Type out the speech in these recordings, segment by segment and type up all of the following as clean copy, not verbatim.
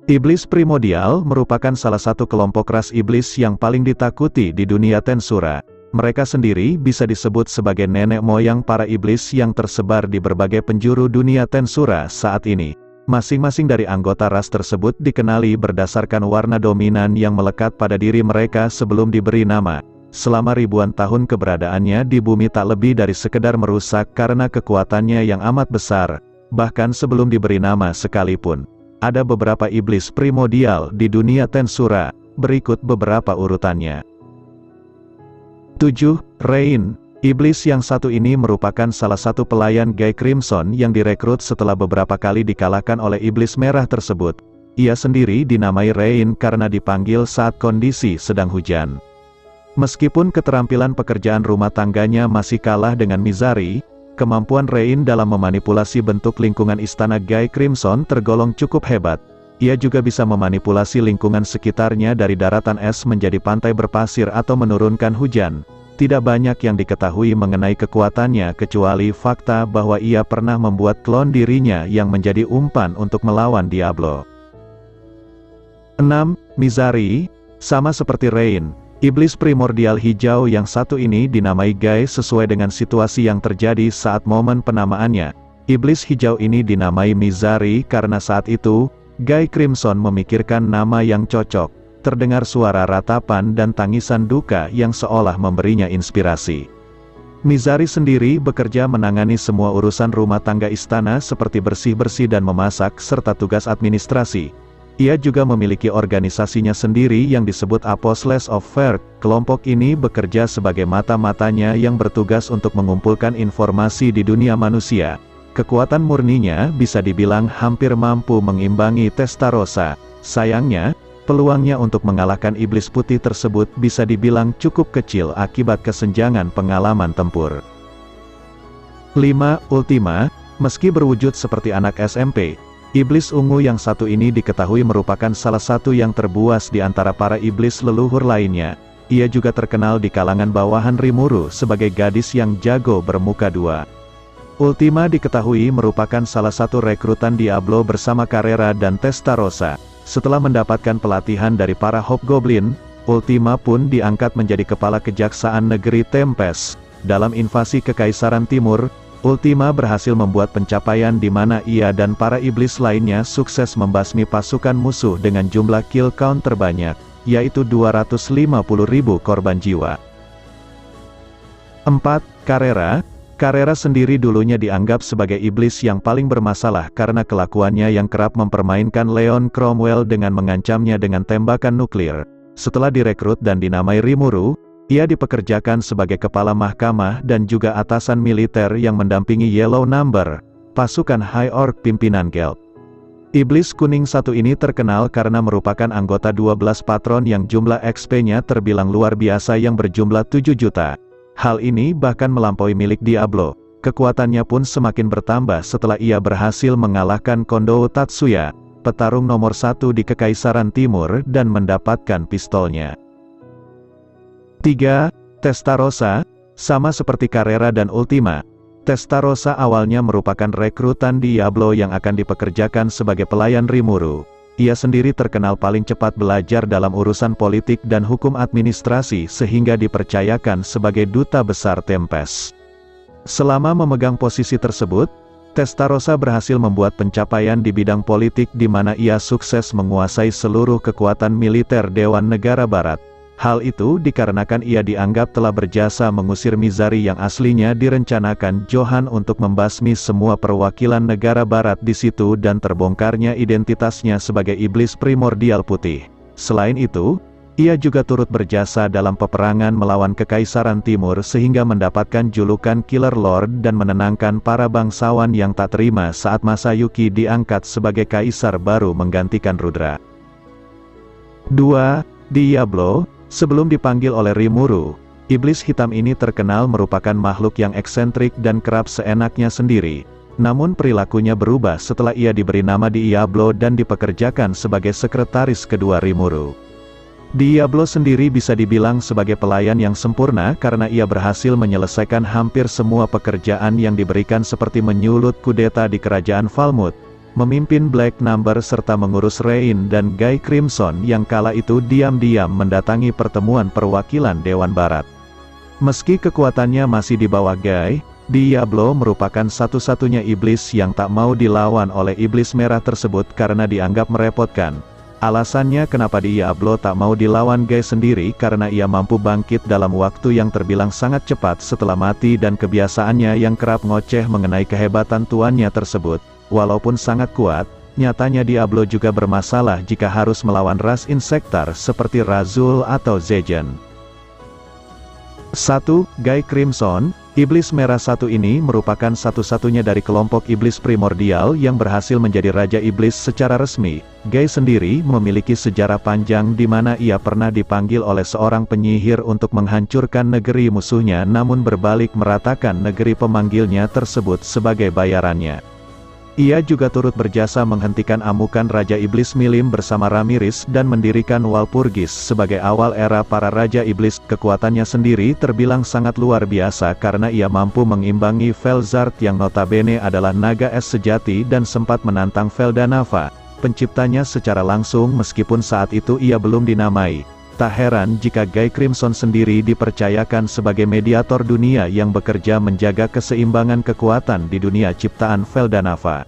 Iblis primordial merupakan salah satu kelompok ras iblis yang paling ditakuti di dunia Tensura. Mereka sendiri bisa disebut sebagai nenek moyang para iblis yang tersebar di berbagai penjuru dunia Tensura saat ini. Masing-masing dari anggota ras tersebut dikenali berdasarkan warna dominan yang melekat pada diri mereka sebelum diberi nama. Selama ribuan tahun keberadaannya di bumi tak lebih dari sekedar merusak karena kekuatannya yang amat besar, bahkan sebelum diberi nama sekalipun. Ada beberapa iblis primordial di dunia Tensura, berikut beberapa urutannya. 7. Rain. Iblis yang satu ini merupakan salah satu pelayan Guy Crimson yang direkrut setelah beberapa kali dikalahkan oleh iblis merah tersebut. Ia sendiri dinamai Rain karena dipanggil saat kondisi sedang hujan. Meskipun keterampilan pekerjaan rumah tangganya masih kalah dengan Mizari, kemampuan Rain dalam memanipulasi bentuk lingkungan istana Guy Crimson tergolong cukup hebat. Ia juga bisa memanipulasi lingkungan sekitarnya dari daratan es menjadi pantai berpasir atau menurunkan hujan. Tidak banyak yang diketahui mengenai kekuatannya kecuali fakta bahwa ia pernah membuat klon dirinya yang menjadi umpan untuk melawan Diablo. 6. Mizari. Sama seperti Rain, iblis primordial hijau yang satu ini dinamai Guy sesuai dengan situasi yang terjadi saat momen penamaannya. Iblis hijau ini dinamai Mizari karena saat itu, Guy Crimson memikirkan nama yang cocok. Terdengar suara ratapan dan tangisan duka yang seolah memberinya inspirasi. Mizari sendiri bekerja menangani semua urusan rumah tangga istana seperti bersih-bersih dan memasak serta tugas administrasi. Ia juga memiliki organisasinya sendiri yang disebut Apostles of Verk. Kelompok ini bekerja sebagai mata-matanya yang bertugas untuk mengumpulkan informasi di dunia manusia. Kekuatan murninya bisa dibilang hampir mampu mengimbangi Testarossa. Sayangnya, peluangnya untuk mengalahkan iblis putih tersebut bisa dibilang cukup kecil akibat kesenjangan pengalaman tempur. 5. Ultima. Meski berwujud seperti anak SMP, iblis ungu yang satu ini diketahui merupakan salah satu yang terbuas di antara para iblis leluhur lainnya. Ia juga terkenal di kalangan bawahan Rimuru sebagai gadis yang jago bermuka dua. Ultima diketahui merupakan salah satu rekrutan Diablo bersama Carrera dan Testarossa. Setelah mendapatkan pelatihan dari para Hobgoblin, Ultima pun diangkat menjadi kepala kejaksaan negeri Tempest. Dalam invasi Kekaisaran Timur, Ultima berhasil membuat pencapaian di mana ia dan para iblis lainnya sukses membasmi pasukan musuh dengan jumlah kill count terbanyak, yaitu 250.000 korban jiwa. 4. Carrera. Carrera sendiri dulunya dianggap sebagai iblis yang paling bermasalah karena kelakuannya yang kerap mempermainkan Leon Cromwell dengan mengancamnya dengan tembakan nuklir. Setelah direkrut dan dinamai Rimuru, ia dipekerjakan sebagai kepala mahkamah dan juga atasan militer yang mendampingi Yellow Number, pasukan High Orc pimpinan Geld. Iblis kuning satu ini terkenal karena merupakan anggota 12 patron yang jumlah XP-nya terbilang luar biasa yang berjumlah 7 juta. Hal ini bahkan melampaui milik Diablo. Kekuatannya pun semakin bertambah setelah ia berhasil mengalahkan Kondou Tatsuya, petarung nomor 1 di Kekaisaran Timur dan mendapatkan pistolnya. 3. Testarossa. Sama seperti Carrera dan Ultima, Testarossa awalnya merupakan rekrutan Diablo yang akan dipekerjakan sebagai pelayan Rimuru. Ia sendiri terkenal paling cepat belajar dalam urusan politik dan hukum administrasi sehingga dipercayakan sebagai duta besar Tempest. Selama memegang posisi tersebut, Testarossa berhasil membuat pencapaian di bidang politik di mana ia sukses menguasai seluruh kekuatan militer Dewan Negara Barat. Hal itu dikarenakan ia dianggap telah berjasa mengusir Mizari yang aslinya direncanakan Johan untuk membasmi semua perwakilan negara barat di situ dan terbongkarnya identitasnya sebagai iblis primordial putih. Selain itu, ia juga turut berjasa dalam peperangan melawan Kekaisaran Timur sehingga mendapatkan julukan Killer Lord dan menenangkan para bangsawan yang tak terima saat Masayuki diangkat sebagai kaisar baru menggantikan Rudra. 2. Diablo. Sebelum dipanggil oleh Rimuru, iblis hitam ini terkenal merupakan makhluk yang eksentrik dan kerap seenaknya sendiri. Namun perilakunya berubah setelah ia diberi nama Diablo dan dipekerjakan sebagai sekretaris kedua Rimuru. Diablo sendiri bisa dibilang sebagai pelayan yang sempurna karena ia berhasil menyelesaikan hampir semua pekerjaan yang diberikan seperti menyulut kudeta di kerajaan Falmouth, memimpin Black Number serta mengurus Reign dan Guy Crimson yang kala itu diam-diam mendatangi pertemuan perwakilan Dewan Barat. Meski kekuatannya masih di bawah Guy, Diablo merupakan satu-satunya iblis yang tak mau dilawan oleh iblis merah tersebut karena dianggap merepotkan. Alasannya kenapa Diablo tak mau dilawan Guy sendiri karena ia mampu bangkit dalam waktu yang terbilang sangat cepat setelah mati dan kebiasaannya yang kerap ngoceh mengenai kehebatan tuannya tersebut. Walaupun sangat kuat, nyatanya Diablo juga bermasalah jika harus melawan ras insektar seperti Razul atau Zejen. 1. Guy Crimson. Iblis merah satu ini merupakan satu-satunya dari kelompok iblis primordial yang berhasil menjadi Raja Iblis secara resmi. Guy sendiri memiliki sejarah panjang di mana ia pernah dipanggil oleh seorang penyihir untuk menghancurkan negeri musuhnya namun berbalik meratakan negeri pemanggilnya tersebut sebagai bayarannya. Ia juga turut berjasa menghentikan amukan Raja Iblis Milim bersama Ramiris dan mendirikan Walpurgis sebagai awal era para Raja Iblis. Kekuatannya sendiri terbilang sangat luar biasa karena ia mampu mengimbangi Felzard yang notabene adalah naga es sejati dan sempat menantang Feldanava, penciptanya secara langsung meskipun saat itu ia belum dinamai. Tak heran jika Guy Crimson sendiri dipercayakan sebagai mediator dunia yang bekerja menjaga keseimbangan kekuatan di dunia ciptaan Feldanava.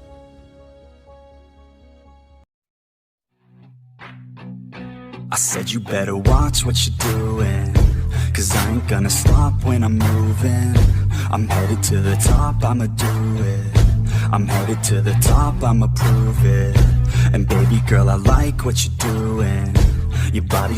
I said you better watch what you're doing, 'cause I ain't gonna stop when I'm moving. I'm headed to the top, I'ma do it. I'm headed to the top, I'ma prove it. And baby girl, I like what you're doing. Your body